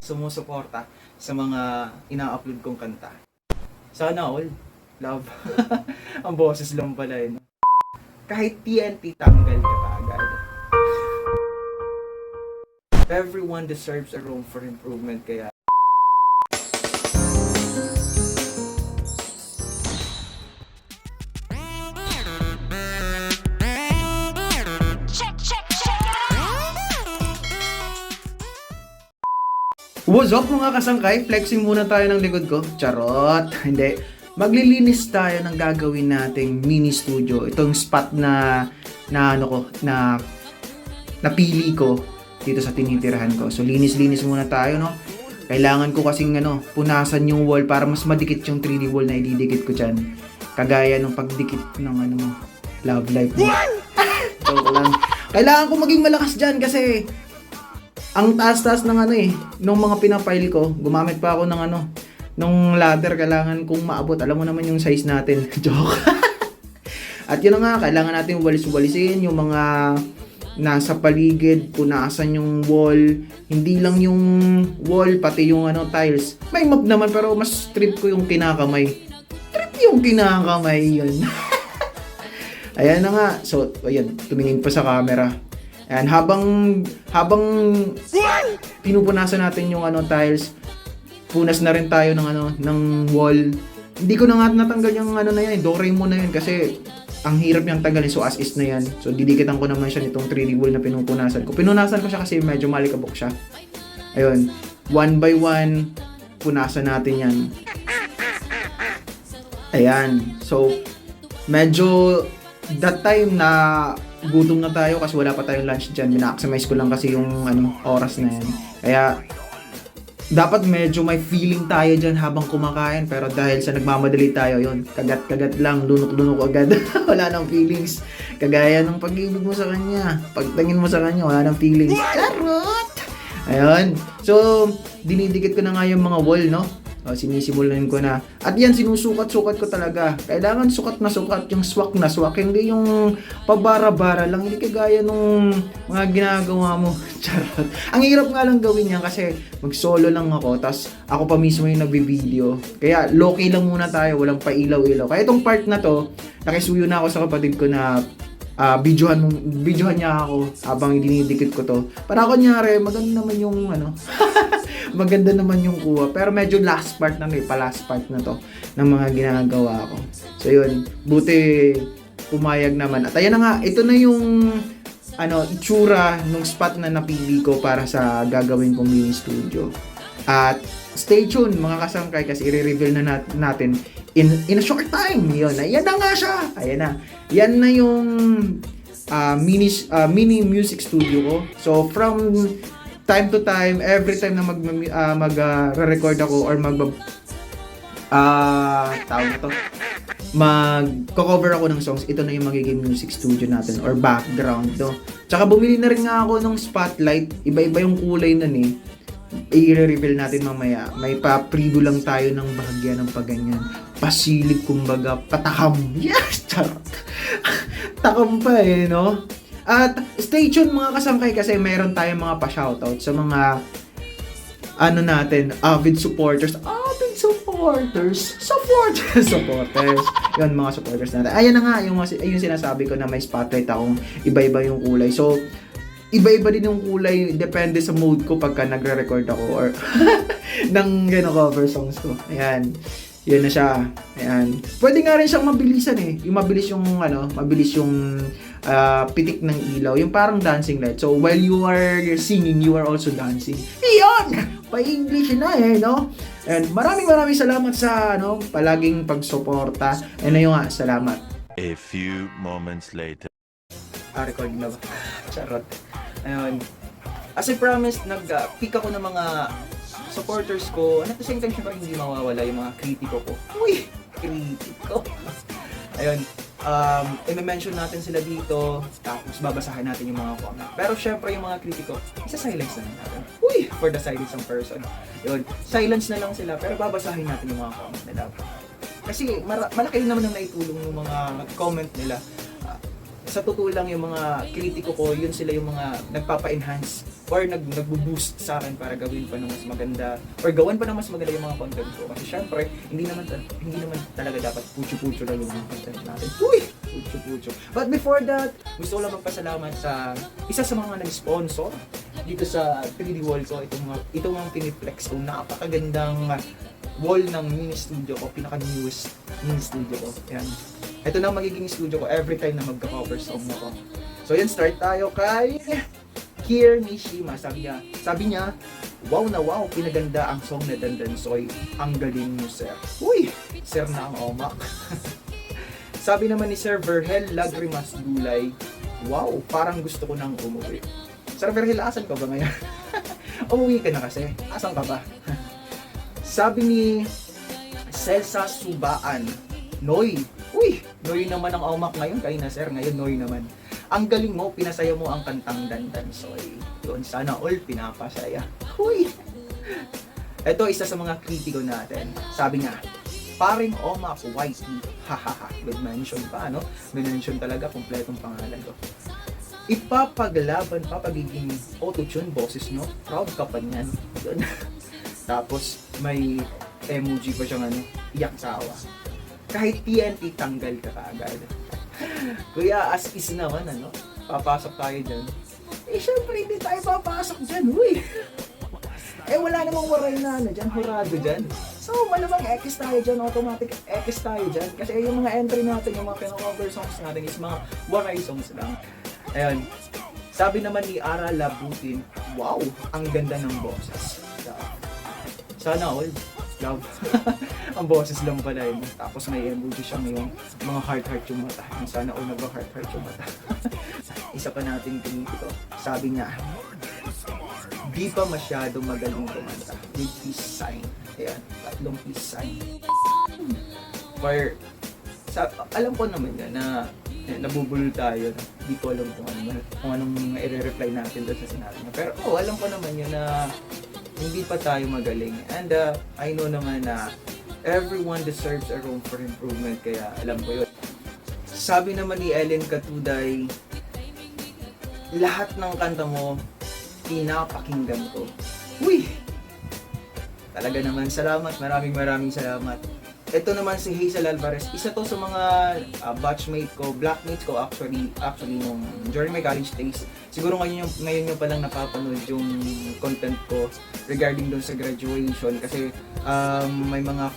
sumusuporta sa mga ina-upload kong kanta. Sana all. Love. Ang boses lang pala eh. Kahit TNT, tanggal ka agad. Everyone deserves a room for improvement, kaya what's up mga kasangkay? Flexing muna tayo ng likod ko. Charot! Hindi. Maglilinis tayo ng gagawin nating mini studio. Itong spot na napili ko dito sa tinitirahan ko. So linis-linis muna tayo, no? Kailangan ko kasing punasan yung wall para mas madikit yung 3D wall na ididikit ko dyan. Kagaya ng pagdikit ng love life mo. Joke lang. Kailangan ko maging malakas dyan kasi ang taas-taas ng nung mga pinapile ko, gumamit pa ako ng nung ladder, kailangan kong maabot. Alam mo naman yung size natin. Joke. At yun na nga, kailangan natin walis-walisin yung mga nasa paligid, punasan yung wall. Hindi lang yung wall, pati yung tiles. May mop naman pero mas trip ko yung kinakamay. Trip yung kinakamay yun. Ayan na nga. So, ayan, tumingin pa sa camera. And habang pinupunasan natin yung tiles, punas na rin tayo ng wall. Hindi ko na nga natanggal yung na yan, Doraemon na yun kasi ang hirap niyang tanggalin, so as is na yan. So didikitan ko naman siya nitong 3D wall na pinupunasan ko. Pinunasan ko siya kasi medyo malikabok siya. Ayun, one by one punasan natin yan. Ayan. So medyo that time na gutom na tayo kasi wala pa tayong lunch dyan. Mina-maximize ko lang kasi yung oras na yan. Kaya dapat medyo may feeling tayo dyan habang kumakain. Pero dahil sa nagmamadali tayo, yun, kagat-kagat lang, lunok-lunok agad. Wala nang feelings. Kagaya ng pag-ibig mo sa kanya. Pagtingin mo sa kanya, wala nang feelings. Charot! Ayun. So, dinidikit ko na nga yung mga wall, no? Sinisimulan ko na. At yan, sinusukat-sukat ko talaga. Kailangan sukat na sukat, yung swak na swak. Hindi yung pabara-bara lang. Hindi kagaya nung mga ginagawa mo. Charot. Ang hirap nga lang gawin yan kasi mag-solo lang ako. Tas ako pa mismo yung nagbi-video. Kaya low-key lang muna tayo. Walang pailaw-ilaw. Kaya itong part na to, nakisuyo na ako sa kapatid ko na videohan niya ako habang dinidikit ko to. Para kunyari, maganda naman yung maganda naman yung kuha. Pero medyo last part na pa-last part na to ng mga ginagawa ko. So yun, buti pumayag naman. At ayan na nga, ito na yung itsura ng spot na napili ko para sa gagawin kong mini studio. At stay tuned mga kasangkay kasi i-reveal na natin in a short time. Yun, ayan na nga siya. Ayan na. Yan na yung mini music studio ko. So from time to time, every time na mag-record ako or mag-cover ako ng songs, ito na yung magiging music studio natin or background, no? Tsaka bumili na rin nga ako ng spotlight. Iba-iba yung kulay nun eh. I-reveal natin mamaya. May pa-preview lang tayo ng bahagya ng paganyan. Pasilip, kumbaga, patakam. Yes! Charot! Takam pa eh, no? At stay tuned mga kasangkay kasi meron tayong mga pa-shoutout sa mga natin, avid supporters. Yun, mga supporters natin. Ayan na nga, yung sinasabi ko na may spotlight akong iba-iba yung kulay. So, iba-iba din yung kulay, depende sa mood ko pagka nagre-record ako or ng cover songs ko. Ayan. Yun na siya. Ayan. Pwede nga rin siyang mabilisan eh. Yung mabilis yung pitik ng ilaw. Yung parang dancing light. So, while you are singing, you are also dancing. Iyon! Pa-English na eh, no? And maraming salamat sa, palaging pagsuporta. And ayun nga, salamat. A few moments later. Record na ba? Charot. Ayun. As I promised, nag-pick ako ng mga supporters ko. And at the same time, syempre hindi mawawala yung mga kritiko ko. Uy! Kritiko! Ayun. I-mention natin sila dito. Tapos babasahin natin yung mga comment. Pero syempre yung mga kritiko, isa-silence na natin. Uy! For the silence ng person. Ayun. Silence na lang sila. Pero babasahin natin yung mga comment nila. Kasi malaki naman ang naitulong yung mga comment nila. Sa totoo lang yung mga kritiko ko, yun sila yung mga nagpapa-enhance or nagbo-boost sa akin para gawin pa ng mas maganda or gawan pa ng mas maganda yung mga content ko. Kasi syempre, hindi naman talaga dapat pucho-pucho lang yung mga content natin. Uy! Pucho-pucho. But before that, gusto ko lang magpasalamat sa isa sa mga nag-sponsor dito sa 3D wall ko. Itong mga piniplex ko. Napakagandang wall ng mini studio ko. Pinaka-newest mini studio ko. Yan. Ito na ang magiging studio ko every time na magka-cover song ako. So yan, start tayo kay Kier Mishima. Sabi niya, wow na wow, pinaganda ang song na Dandansoy. Ang galing niyo, sir. Uy, sir na ang omak. Sabi naman ni Sir Verhel Lagrimas Gulay, wow, parang gusto ko nang umuwi. Sir Verhel, asan ka ba ngayon? Umuwi ka na kasi. Asan ka ba? Sabi ni Celsa Subaan, Noy. Uy, Noy naman ang omak ngayon. Kayo na, sir. Ngayon, Noy naman. Ang galing mo, pinasaya mo ang kantang Dandansoy. Yun, sana all pinapasaya. Uy! Ito, isa sa mga kritiko natin. Sabi nga, paring Omak Whitey. Hahaha. Good mention pa, no? May mention talaga, kompletong pangalan ko. Ipapaglaban pa pagiging auto-tune boses, no? Proud ka pa niyan. Yun. Tapos, may emoji pa siyang iyak sawa. Kahit TNT, tanggal ka kaagad. Kuya, as is naman, papasok tayo dyan. Eh, syempre, hindi tayo papasok dyan, uy. Eh, wala namang waray na, dyan, hurado dyan. So, malamang X tayo dyan, automatic X tayo dyan. Kasi yung mga entry natin, yung mga pinakover songs natin is mga waray songs lang. Ayun. Sabi naman ni Ara Labutin, wow, ang ganda ng boses. Sana all. Love. Ang boses lang pala yun. Tapos may emoji siyang yung mga heart-heart yung mata. Yung sana all nag-heart-heart yung mata. Isa pa natin pinito. Sabi niya, di pa masyado magaling kumanta. With peace sign. Ayan, 3 peace sign. Alam ko naman yan na nabubulol tayo. Di ko alam kung anong i-reply natin doon sa sinabi niya. Pero alam ko naman yun na hindi pa tayo magaling. And I know naman na everyone deserves a room for improvement. Kaya alam ko yun. Sabi naman ni Ellen Katuday, lahat ng kanta mo, pinapakinggan ko. Uy! Talaga naman, salamat. Maraming salamat. Ito naman si Hazel Alvarez. Isa to sa mga batchmate ko, blackmates ko actually nung during my college days. Siguro ngayon nyo palang napapanood yung content ko regarding doon sa graduation kasi may mga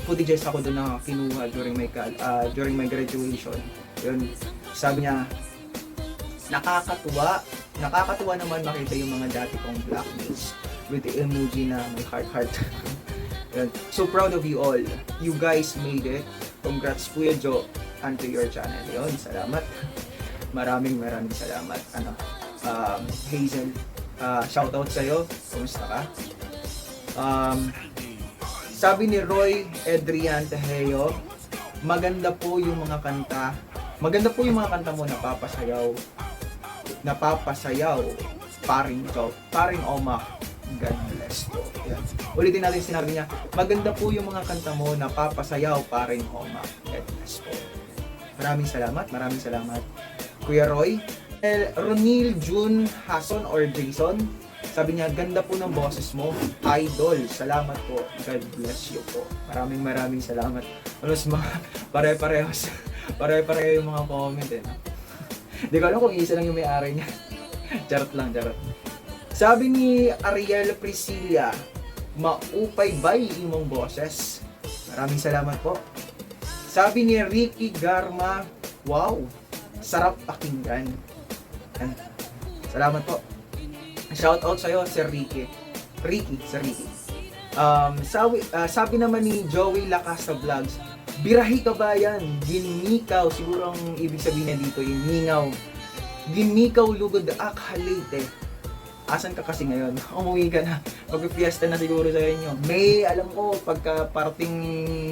footages ako doon na kinuha during my graduation. Yun, sabi niya, nakakatuwa naman makita yung mga dati kong blackmates with the emoji na may heart. So proud of you all. You guys made it. Congrats Kuya Joe and to your channel. Yun, salamat. Maraming salamat. Hazel, shoutout sa'yo. Kumusta ka? Sabi ni Roy Adrian Tejeo, maganda po yung mga kanta mo napapasayaw. Paring Omak. God bless po. Yan. Ulitin natin sinabi niya, maganda po yung mga kanta mo, napapasayaw, paring Omak. God bless po. Maraming salamat. Kuya Roy. Ronil June Hason or Jason, sabi niya, ganda po ng boses mo. Idol. Salamat po. God bless you po. Maraming salamat. Pare-pareho yung mga comment eh. Hindi ko alam kung isa lang yung may-ari niya. Charot lang. Sabi ni Ariel Priscilla, maupay-bay imong boses. Maraming salamat po. Sabi ni Ricky Garma, wow, sarap pakinggan. Salamat po. Shout out sa'yo, Sir Ricky. Sir Ricky. Sabi naman ni Joey Lacasa Vlogs, birahi ka ba yan? Ginmikaw, siguro ang ibig sabihin na dito, mingaw. Ginmikaw lugod Leyte. Asan ka kasi ngayon? Umuwi ka na. Mag-fiesta na siguro sa inyo. May, alam ko, pagka parting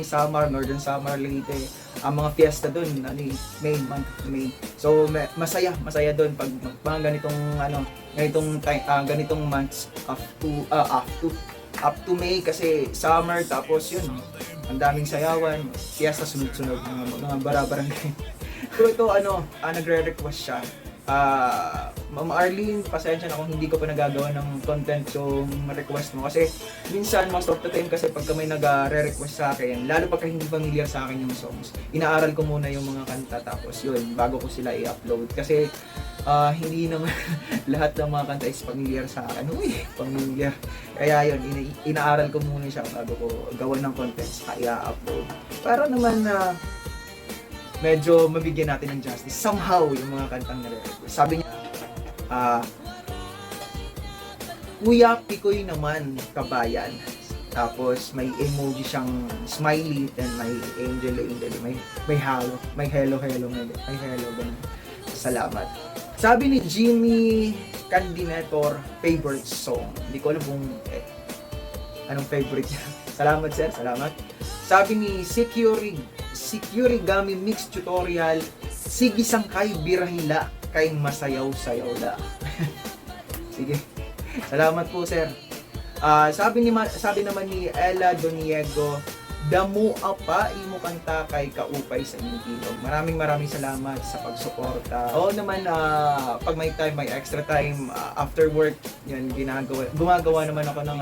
summer, northern summer, Leyte, ang mga fiesta doon, May. So, masaya doon pag mga ganitong months up to May kasi summer, tapos yun, ang daming sayawan, fiesta sunod-sunod, mga barabarangay. So ito, nagre-request siya. Ma'am Arlene, pasensya na kung hindi ko pa nagagawa ng content yung request mo. Kasi minsan, most of the time kasi pagka may nag-re-request sa akin, lalo pagka hindi familiar sa akin yung songs, inaaral ko muna yung mga kanta tapos yun, bago ko sila i-upload. Kasi hindi naman lahat ng mga kanta is familiar sa akin. Uy, familiar. Kaya yun, inaaral ko muna siya bago ko gawa ng content sa i-upload. Para naman na medyo mabigyan natin ng justice somehow yung mga kantang nare-request. Sabi niya, Kuya Pikoy naman, kabayan. Tapos may emoji siyang smiley, then may angel, may hello, may hello, ganun. Salamat. Sabi ni Jimmy Candinator, favorite song. Hindi ko alam kung anong favorite niya. Salamat sir, salamat. Sabi ni Securigami Mix Tutorial, sige sangkay birahila kay masayaw-sayaw la. Sige. Salamat po sir. Sabi naman ni Ella Doniego, damo apa imo kanta kay kaupay sa inyong ilog. Maraming salamat sa pagsuporta. Oo naman, pag may time, may extra time after work, yan gumagawa naman ako ng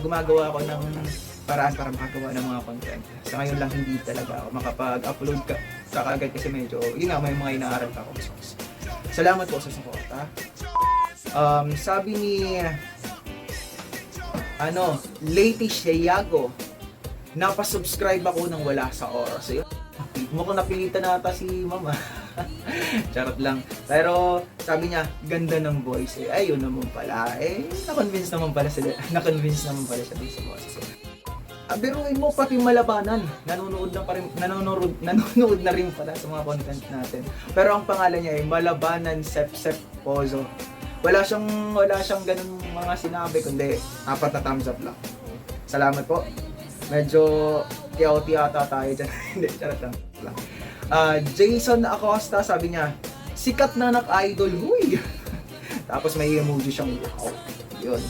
gumagawa ako ng paraan para makagawa ng mga content. Sa ngayon lang hindi talaga ako makapag-upload sa kagad kasi medyo yun nga, may mga inaaral pa ako. Salamat po sa suporta. Sabi ni Lady Sheyago, napasubscribe ako nang wala sa oras. Ayun, mukhang napilitan nata si mama. Charot lang. Pero sabi niya, ganda ng voice. Ayun naman pala. Na-convince naman pala siya dun sa boses. Biruin mo, pati Malabanan. Nanonood na rin pala sa mga content natin. Pero ang pangalan niya ay Malabanan Sep Pozo. Wala siyang ganun mga sinabi, kundi 4 na thumbs up lang. Salamat po. Medyo chaotic ata tayo dyan. Hindi, charot lang. Jason Acosta, sabi niya, sikat na idol, huy! Tapos may emoji siyang wow. Yun.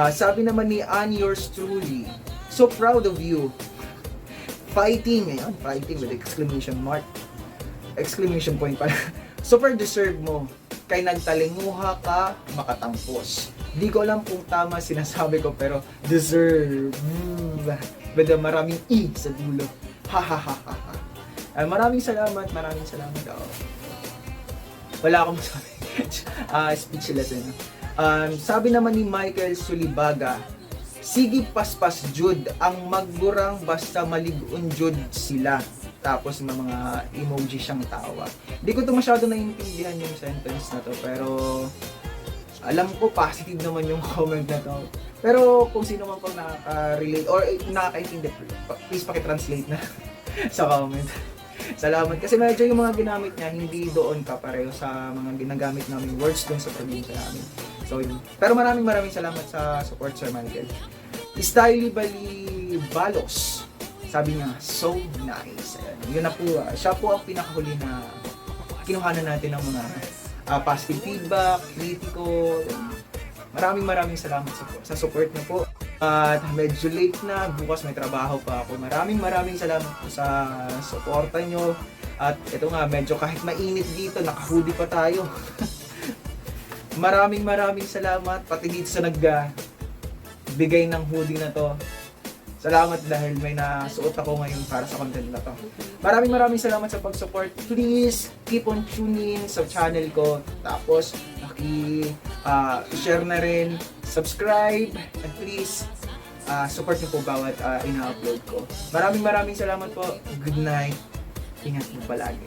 Sabi naman ni Ann, yours truly, so proud of you. Fighting, ngayon, fighting with exclamation mark. Exclamation point pala. Super deserve mo. Kay nagtalinguha ka, makatampos. Di ko alam kung tama sinasabi ko, pero deserve. Bada maraming E sa dulo. Ha. Maraming salamat. Wala akong masabi. Speechless eh. Sabi naman ni Michael Sulibaga, sige paspas jud, ang maggurang basta malig-un jud sila. Tapos may mga emoji siyang tawa. Hindi ko to masyado naiintindihan yung sentence na to, pero alam ko positive naman yung comment na to. Pero kung sino man pang nakaka-relate or nakaka-intindi, please pakitranslate na sa comment. Salamat. Kasi medyo yung mga ginamit niya, hindi doon kapareho sa mga ginagamit namin words doon sa probinsya namin. So yun. Pero maraming salamat sa support, Sir Michael. Styly Bali Balos. Sabi niya, so nice. Ayan. Yun na po, siya po ang pinakahuli na kinuhanan natin ng mga positive feedback, kritiko. Maraming salamat sa support niyo po. At medyo late na, bukas may trabaho pa ako. Maraming salamat po sa suporta niyo. At ito nga, medyo kahit mainit dito, naka-hoodie pa tayo. Maraming salamat, pati dito sa bigay ng hoodie na to. Salamat dahil may nasuot ako ngayon para sa content na to. Maraming salamat sa pag-support. Please keep on tuning sa channel ko. Tapos share na rin, subscribe, and please support niyo po bawat ina-upload ko. Maraming salamat po. Good night. Ingat po palagi.